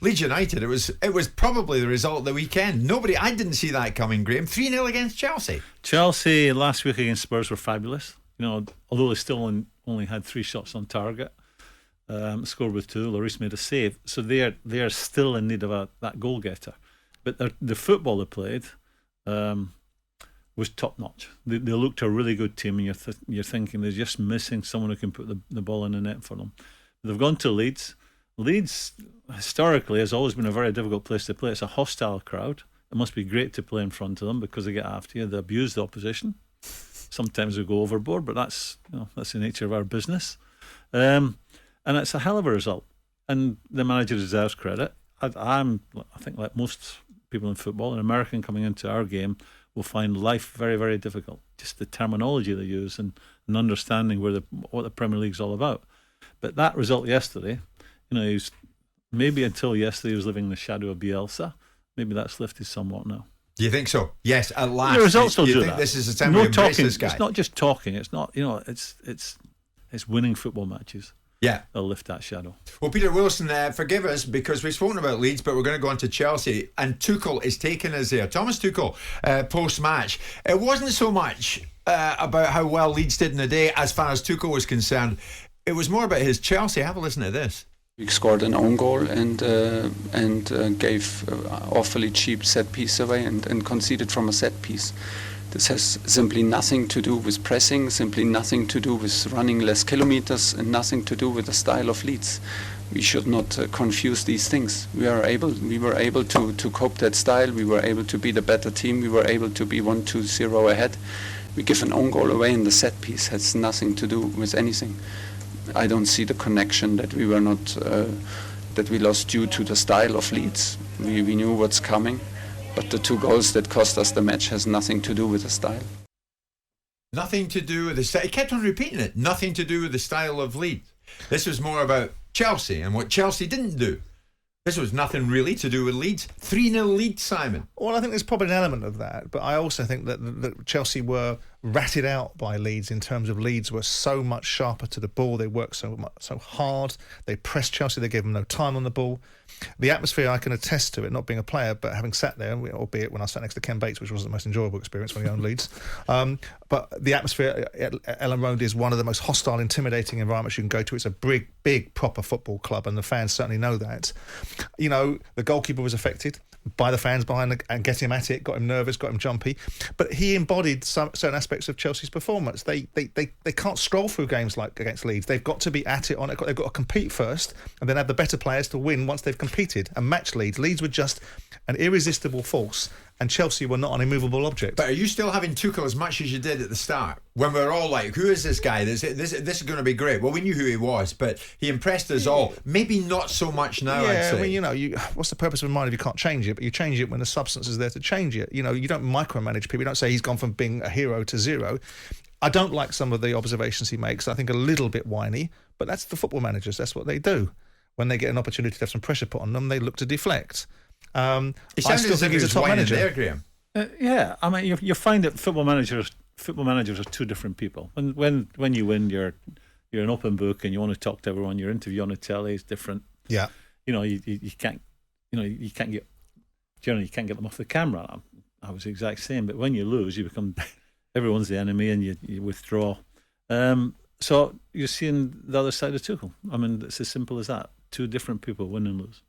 Leeds United, it was probably the result of the weekend. I didn't see that coming, Graeme. 3-0 against Chelsea. Chelsea last week against Spurs were fabulous. Although they still only had 3 shots on target, scored with 2. Lloris made a save, so they are still in need of that goal getter. But the football they played was top notch. They looked a really good team, and you're thinking they're just missing someone who can put the ball in the net for them. They've gone to Leeds. Leeds historically has always been a very difficult place to play. It's a hostile crowd. It must be great to play in front of them because they get after you. They abuse the opposition. Sometimes they go overboard, but that's the nature of our business. And it's a hell of a result. And the manager deserves credit. I think like most people in football, an American coming into our game will find life very, very difficult. Just the terminology they use and understanding what the Premier League's all about. But that result yesterday, maybe until yesterday he was living in the shadow of Bielsa. Maybe that's lifted somewhat now. Do you think so? Yes, at last. The results will do think that. This is the time we embrace this guy. It's not just talking. It's not. It's winning football matches. Yeah, they'll lift that shadow. Well, Peter Wilson, forgive us because we've spoken about Leeds, but we're going to go on to Chelsea, and Tuchel is taking us there. Thomas Tuchel, post-match, it wasn't so much about how well Leeds did in the day as far as Tuchel was concerned. It was more about his Chelsea. Have a listen to this. We scored an own goal and gave awfully cheap set piece away and conceded from a set piece. This has simply nothing to do with pressing, simply nothing to do with running less kilometers, and nothing to do with the style of Leeds. We should not confuse these things. We were able to cope that style. We were able to be the better team. We were able to be 1-2-0 ahead. We give an own goal away, and the set piece has nothing to do with anything. I don't see the connection that we were not that we lost due to the style of Leeds. We knew what's coming, but the 2 goals that cost us the match has nothing to do with the style. Nothing to do with the style. He kept on repeating it. Nothing to do with the style of Leeds. This was more about Chelsea and what Chelsea didn't do. This was nothing really to do with Leeds. 3-0 Leeds, Simon. Well, I think there's probably an element of that, but I also think that Chelsea were ratted out by Leeds in terms of Leeds were so much sharper to the ball. They worked so hard. They pressed Chelsea. They gave them no time on the ball. The atmosphere, I can attest to it, not being a player, but having sat there, albeit when I sat next to Ken Bates, which wasn't the most enjoyable experience when you own Leeds. But the atmosphere at Ellen Road is one of the most hostile, intimidating environments you can go to. It's a big, proper football club, and the fans certainly know that. The goalkeeper was affected by the fans behind and getting him at it, got him nervous, got him jumpy. But he embodied certain aspects of Chelsea's performance. They can't stroll through games like against Leeds. They've got to be at it on it. They've got to compete first and then have the better players to win once they've competed and match Leeds. Leeds were just an irresistible force, and Chelsea were not an immovable object. But are you still having Tuchel as much as you did at the start? When we were all like, who is this guy? This is going to be great. Well, we knew who he was, but he impressed us all. Maybe not so much now, I'd say. Yeah, what's the purpose of a mind if you can't change it? But you change it when the substance is there to change it. You don't micromanage people. You don't say he's gone from being a hero to zero. I don't like some of the observations he makes. I think a little bit whiny, but that's the football managers. That's what they do. When they get an opportunity to have some pressure put on them, they look to deflect. I still think he's a top manager. There, Graeme. Yeah, I mean, you find that football managers are 2 different people. When you win, you're an open book and you want to talk to everyone. Your interview on the telly is different. Yeah, you can't get them off the camera. I was the exact same. But when you lose, you become everyone's the enemy and you withdraw. So you're seeing the other side of Tuchel. I mean, it's as simple as that. 2 different people win and lose.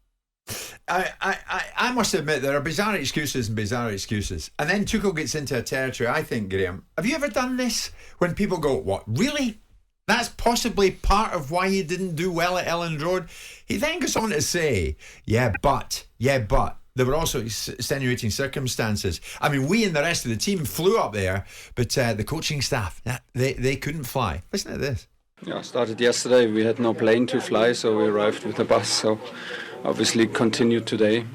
I must admit there are bizarre excuses and bizarre excuses, and then Tuchel gets into a territory. I think, Graeme, have you ever done this when people go, "What, really? That's possibly part of why you didn't do well at Elland Road"? He then goes on to say, "Yeah, but there were also extenuating circumstances. I mean, we and the rest of the team flew up there, but the coaching staff, they couldn't fly." Listen to this. Yeah, started yesterday. We had no plane to fly, so we arrived with a bus. So obviously continued today.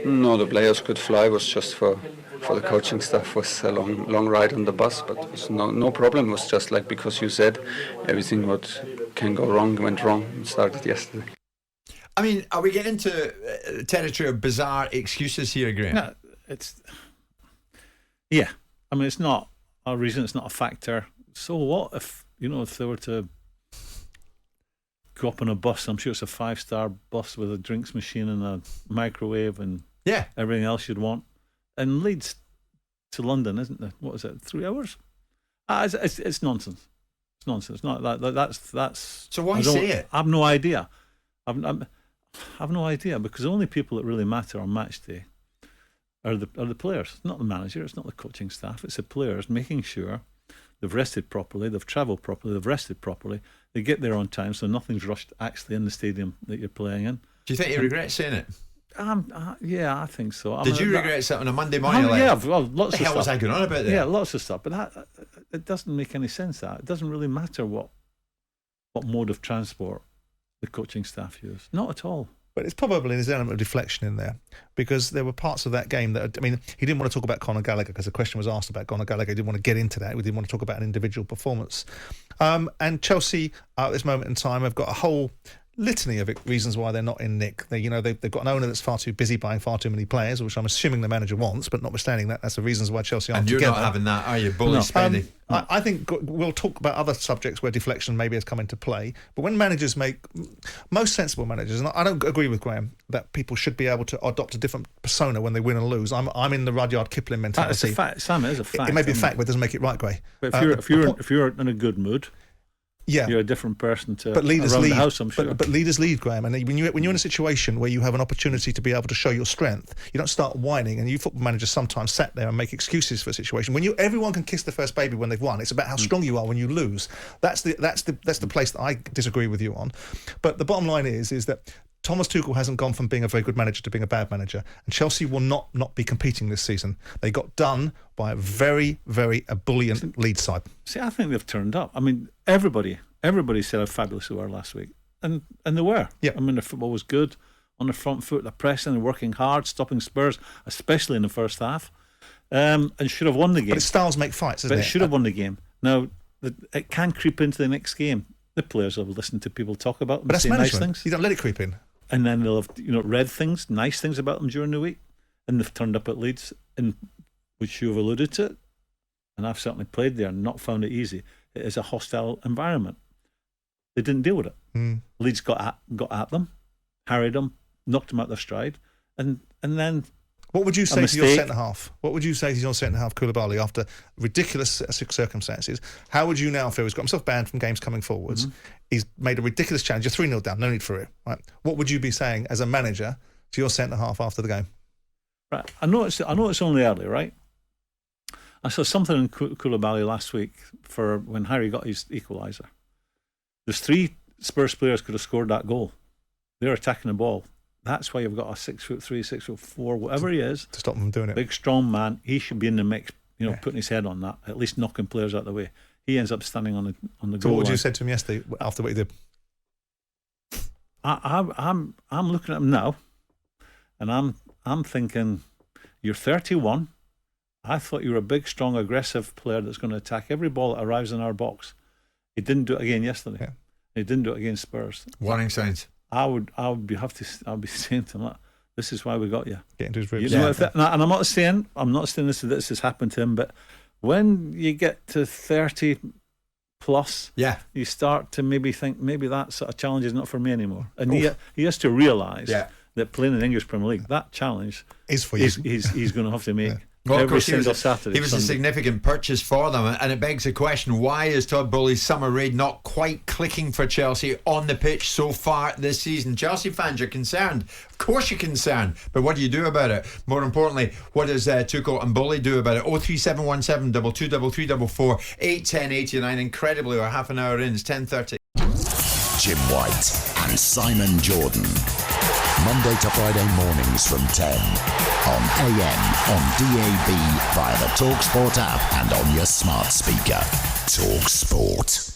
No, the players could fly. It was just for the coaching staff. It was a long ride on the bus, but it was no problem. It was just like, because you said, everything what can go wrong went wrong and started yesterday. I mean, are we getting into territory of bizarre excuses here, Graeme? No, I mean, it's not a reason. It's not a factor. So what if they were to go up on a bus. I'm sure it's a 5-star bus with a drinks machine and a microwave and everything else you'd want. And Leeds to London, isn't it? What is it? 3 hours? It's nonsense. It's nonsense. Not that's. So why say it? I have no idea. I have no idea, because the only people that really matter on match day are the players. It's not the manager. It's not the coaching staff. It's the players making sure they've rested properly, they've travelled properly, they've rested properly. They get there on time, so nothing's rushed actually in the stadium that you're playing in. Do you think you regret saying it? Yeah, I think so. Did you regret it on a Monday morning? Yeah, well, lots of stuff. The hell was I going on about that? Yeah, lots of stuff. But it doesn't make any sense. That it doesn't really matter what mode of transport the coaching staff use. Not at all. But it's probably there's an element of deflection in there, because there were parts of that game that, I mean, he didn't want to talk about Conor Gallagher because the question was asked about Conor Gallagher. He didn't want to get into that. We didn't want to talk about an individual performance. And Chelsea, at this moment in time, have got a whole litany of reasons why they're not in nick. They've got an owner that's far too busy buying far too many players, which I'm assuming the manager wants, but notwithstanding that, that's the reasons why Chelsea aren't together. And you're not having that, are you? Bully spending. I think we'll talk about other subjects where deflection maybe has come into play, but when managers most sensible managers, and I don't agree with Graeme that people should be able to adopt a different persona when they win and lose. I'm in the Rudyard Kipling mentality. That's a fact, Sam. It is a fact. It may be a fact, but it doesn't make it right, Gray. But if you're in a good mood, you're a different person to around the house, I'm sure. But leaders lead, Graeme. And when you're in a situation where you have an opportunity to be able to show your strength, you don't start whining. And you football managers sometimes sat there and make excuses for a situation. When everyone can kiss the first baby when they've won. It's about how strong you are when you lose. That's the place that I disagree with you on. But the bottom line is that Thomas Tuchel hasn't gone from being a very good manager to being a bad manager, and Chelsea will not be competing this season. They got done by a very, very ebullient Leeds side. See, I think they've turned up. I mean, everybody said how fabulous they were last week, and they were. Yeah. I mean, their football was good, on the front foot, they're pressing, they're working hard, stopping Spurs, especially in the first half, and should have won the game. But styles make fights, isn't it? But it should have won the game. Now, it can creep into the next game. The players will listen to people talk about them, but that's say management. Nice things. You don't let it creep in. And then they'll have read things, nice things about them during the week, and they've turned up at Leeds, and which you've alluded to, and I've certainly played there and not found it easy. It is a hostile environment. They didn't deal with it. Leeds got at them, harried them, knocked them out their stride, and then. What would you say to your centre half? What would you say to your centre half, Koulibaly, after ridiculous circumstances? How would you now feel? He's got himself banned from games coming forwards. He's made a ridiculous challenge. You're 3-0 down. No need for it. Right? What would you be saying as a manager to your centre half after the game? Right. I know it's only early, right? I saw something in Koulibaly last week for when Harry got his equaliser. There's 3 Spurs players could have scored that goal. They're attacking the ball. That's why you've got a 6'3", 6'4", whatever he is, to stop them from doing it. Big, strong man. He should be in the mix. Putting his head on that, at least knocking players out of the way. He ends up standing on the goal line. What would you say to him yesterday after what he did? I'm looking at him now, and I'm thinking, you're 31. I thought you were a big, strong, aggressive player that's going to attack every ball that arrives in our box. He didn't do it again yesterday. Yeah. He didn't do it against Spurs. Warning signs. I'll be saying to him, look, this is why we got you. Get into his ribs. And I'm not saying this has happened to him, but when you get to 30 plus, you start to maybe think maybe that sort of challenge is not for me anymore. And he has to realise that playing in the English Premier League, that challenge is for you. He's going to have to make. Well, every of course, single Saturday. He was a significant purchase for them, and it begs the question: why is Todd Bowley's summer raid not quite clicking for Chelsea on the pitch so far this season? Chelsea fans, you're concerned. Of course, you're concerned, but what do you do about it? More importantly, what does Tuchel and Bowley do about it? 03717 223344 81089. Incredibly, we're half an hour in. It's 10:30. Jim White and Simon Jordan. Monday to Friday mornings from 10 on AM, on DAB, via the talkSPORT app and on your smart speaker. talkSPORT.